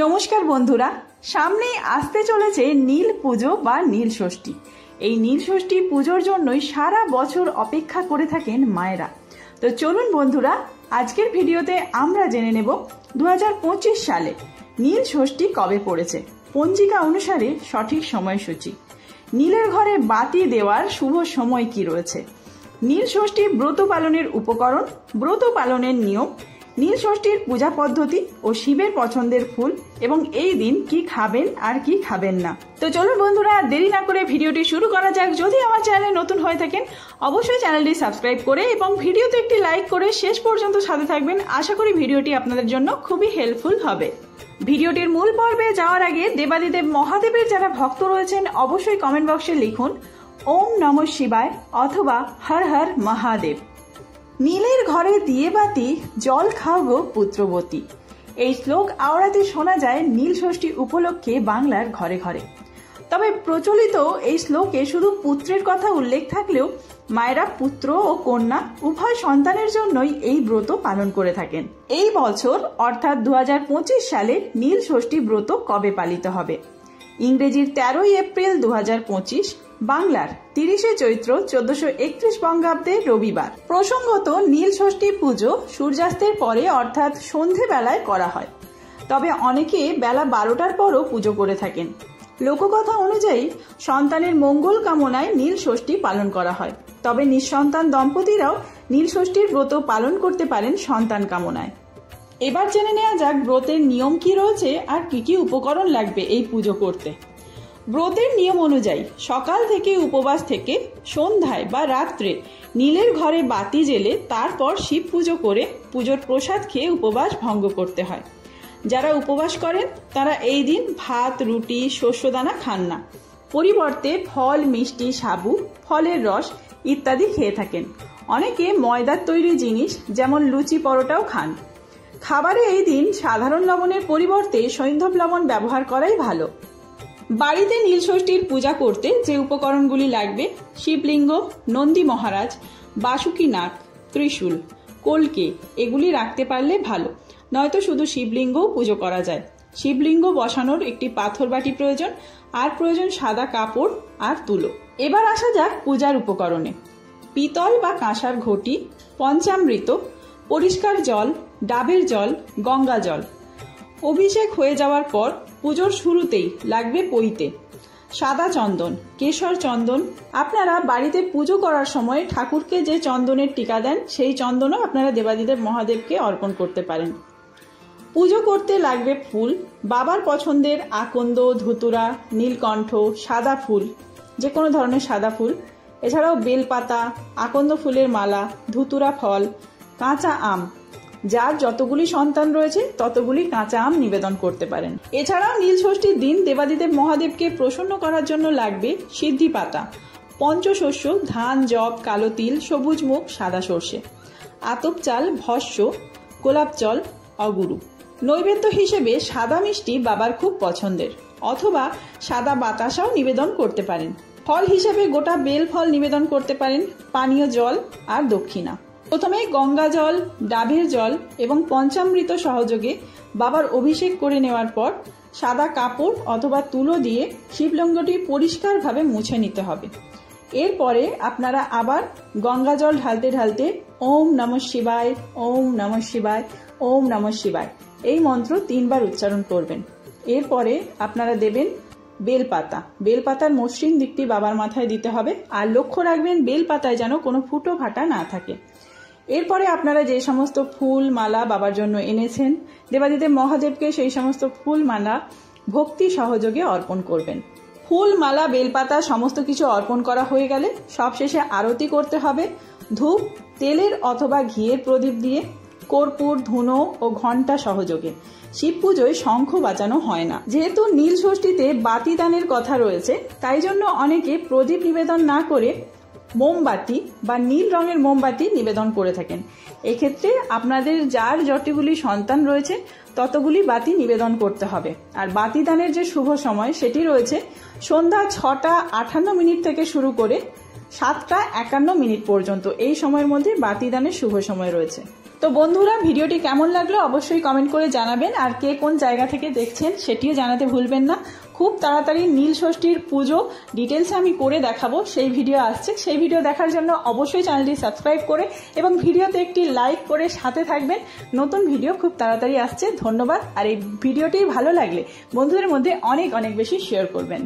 নমস্কার বন্ধুরা, সামনেই আসতে চলেছে নীল পুজো বা নীল ষষ্ঠী। এই নীল ষষ্ঠী পুজোর জন্যই সারা বছর অপেক্ষা করে থাকেন মায়েরা। তো চলুন বন্ধুরা, আজকের ভিডিওতে আমরা জেনে নেব 2025 সালে নীল ষষ্ঠী কবে পড়েছে, পঞ্জিকা অনুসারে সঠিক সময়সূচি, নীলের ঘরে বাতি দেওয়ার শুভ সময় কি রয়েছে, নীল ষষ্ঠী ব্রত পালনের উপকরণ, ব্রত পালনের নিয়ম, নীল ষষ্ঠীর পূজা পদ্ধতি ও শিবের পছন্দের ফুল এবং এই দিন কি খাবেন আর কি খাবেন না। তো চলুন বন্ধুরা, দেরি না করে ভিডিওটি শুরু করা যাক। যদি আমার চ্যানেলে নতুন হয়ে থাকেন অবশ্যই চ্যানেলটি সাবস্ক্রাইব করে এবং ভিডিওতে একটি লাইক করে শেষ পর্যন্ত সাথে থাকবেন। আশা করি ভিডিওটি আপনাদের জন্য খুবই হেল্পফুল হবে। ভিডিওটির মূল পর্বে যাওয়ার আগে দেবাদিদেব মহাদেবের যারা ভক্ত রয়েছেন অবশ্যই কমেন্ট বক্সে লিখুন ওম নমঃ শিবায় অথবা হর হর মহাদেব। নীলের ঘরে দিয়ে বাতি, জল খাও গো পুত্রবতী। এই শ্লোক আওড়াতে শোনা যায় নীল ষষ্ঠী উপলক্ষে বাংলার ঘরে ঘরে। তবে প্রচলিত এই শ্লোকে শুধু পুত্রের কথা উল্লেখ থাকলেও মায়েরা পুত্র ও কন্যা উভয় সন্তানের জন্যই এই ব্রত পালন করে থাকেন। এই বছর অর্থাৎ 2025 সালে নীল ষষ্ঠী ব্রত কবে পালিত হবে? ইংরেজির 13ই এপ্রিল 2025, বাংলার 30শে চৈত্র 1431 বঙ্গাব্দে রবিবার। প্রসঙ্গত নীল ষষ্ঠী পুজো সূর্যাস্তের পরে অর্থাৎ সন্ধেবেলায় করা হয়, তবে অনেকে বেলা 12টার পরও পুজো করে থাকেন। লোককথা অনুযায়ী সন্তানের মঙ্গল কামনায় নীল ষষ্ঠী পালন করা হয়, তবে নিঃসন্তান দম্পতিরাও নীল ষষ্ঠীর ব্রত পালন করতে পারেন সন্তান কামনায়। এবার জেনে নেওয়া যাক ব্রতের নিয়ম কি রয়েছে আর কি কি উপকরণ লাগবে এই পুজো করতে। ব্রতের নিয়ম অনুযায়ী সকাল থেকে উপবাস থেকে সন্ধ্যায় বা রাত্রে নীলের ঘরে বাতি জেলে তারপর শিব পুজো করে পুজোর প্রসাদ খেয়ে উপবাস ভঙ্গ করতে হয়। যারা উপবাস করেন তারা এই দিন ভাত, রুটি, শস্যদানা খান না, পরিবর্তে ফল, মিষ্টি, সাবু, ফলের রস ইত্যাদি খেয়ে থাকেন। অনেকে ময়দার তৈরি জিনিস যেমন লুচি, পরোটাও খান। খাবারে এই দিন সাধারণ লবণের পরিবর্তে সৈন্ধব লবণ ব্যবহার করাই ভালো। বাড়িতে নীল ষষ্ঠীর পূজা করতে যে উপকরণগুলি লাগবে: শিবলিঙ্গ, নন্দী মহারাজ, বাসুকি নাগ, ত্রিশূল, কলকে এগুলি রাখতে পারলে ভালো, নয়তো শুধু শিবলিঙ্গও পুজো করা যায়। শিবলিঙ্গ বসানোর একটি পাথর বাটি প্রয়োজন, আর প্রয়োজন সাদা কাপড় আর তুলো। এবার আসা যাক পূজার উপকরণে। পিতল বা কাঁসার ঘটি, পঞ্চামৃত, পরিষ্কার জল, ডাবের জল, গঙ্গা জল। অভিষেক হয়ে যাওয়ার পর পুজোর শুরুতেই লাগবে পইতে সাদা চন্দন, কেশর চন্দন। আপনারা বাড়িতে পুজো করার সময় ঠাকুরকে যে চন্দনের টিকা দেন সেই চন্দনও আপনারা দেবাদিদেব মহাদেবকে অর্পণ করতে পারেন। পুজো করতে লাগবে ফুল, বাবার পছন্দের আকন্দ, ধুতুরা, নীলকণ্ঠ, সাদা ফুল, যে কোনো ধরনের সাদা ফুল, এছাড়াও বেলপাতা, আকন্দ ফুলের মালা, ধুতুরা ফল, কাঁচা আম। যার যতগুলি সন্তান রয়েছে ততগুলি কাঁচা আম নিবেদন করতে পারেন। এছাড়াও নীল ষষ্ঠীর দিন দেবাদিদেব মহাদেবকে প্রসন্ন করার জন্য লাগবে সিদ্ধি পাতা, পঞ্চশস্য, ধান, যব, কালো তিল, সবুজ মুগ, সাদা সর্ষে, আতপ চাল, ভস্য, গোলাপ জল, অগুরু। নৈবেদ্য হিসেবে সাদা মিষ্টি বাবার খুব পছন্দের, অথবা সাদা বাতাসাও নিবেদন করতে পারেন। ফল হিসেবে গোটা বেল ফল নিবেদন করতে পারেন, পানীয় জল আর দক্ষিণা। প্রথমে গঙ্গা জল, ডাবের জল এবং পঞ্চামৃত সহযোগে বাবার অভিষেক করে নেওয়ার পর সাদা কাপড় অথবা তুলো দিয়ে শিবলিঙ্গটি পরিষ্কারভাবে মুছে নিতে হবে। এরপরে আপনারা আবার গঙ্গা জল ঢালতে ঢালতে ওম নমঃ শিবায়, ওম নমঃ শিবায়, ওম নমঃ শিবায় এই মন্ত্র 3 বার উচ্চারণ করবেন। এরপরে আপনারা দেবেন বেলপাতা। বেলপাতার মসৃণ দিকটি বাবার মাথায় দিতে হবে, আর লক্ষ্য রাখবেন বেলপাতায় যেন কোনো ফুটো ফাটা না থাকে। এরপরে আপনারা যে সমস্ত ফুল মালা বাবার জন্য এনেছেন দেবাদিদেব মহাদেবকে সেই সমস্ত ফুল মালা ভক্তি সহযোগে অর্পণ করবেন। ফুল মালা বেলপাতা সমস্ত কিছু অর্পণ করা হয়ে গেলে সবশেষে আরতি করতে হবে ধূপ, তেলের অথবা ঘিয়ের প্রদীপ দিয়ে, কর্পূর, ধুনো ও ঘণ্টা সহযোগে। শিব পুজোয় শঙ্খ বাজানো হয় না। যেহেতু নীল ষষ্ঠীতে বাতি দানের কথা রয়েছে, তাই জন্য অনেকে প্রদীপ নিবেদন না করে মোমবাতি বা নীল রঙের মোমবাতি নিবেদন করে থাকেন। এক্ষেত্রে আপনাদের যার যতগুলি সন্তান রয়েছে ততগুলি বাতি নিবেদন করতে হবে। আর বাতি দানের যে শুভ সময় সেটি রয়েছে সন্ধ্যা 6টা 58 মিনিট থেকে শুরু করে 7টা 51 মিনিট পর্যন্ত। এই সময়ের মধ্যে বাতি দানের শুভ সময় রয়েছে। তো বন্ধুরা, ভিডিওটি কেমন লাগলো অবশ্যই কমেন্ট করে জানাবেন, আর কে কোন জায়গা থেকে দেখছেন সেটিও জানাতে ভুলবেন না। খুব তাড়াতাড়ি নীল ষষ্ঠীর পুজো ডিটেলসে আমি করে দেখাবো, সেই ভিডিও আসছে। সেই ভিডিও দেখার জন্য অবশ্যই চ্যানেলটি সাবস্ক্রাইব করে এবং ভিডিওতে একটি লাইক করে সাথে থাকবেন। নতুন ভিডিও খুব তাড়াতাড়ি আসছে। ধন্যবাদ। আর এই ভিডিওটি ভালো লাগলে বন্ধুদের মধ্যে অনেক অনেক বেশি শেয়ার করবেন।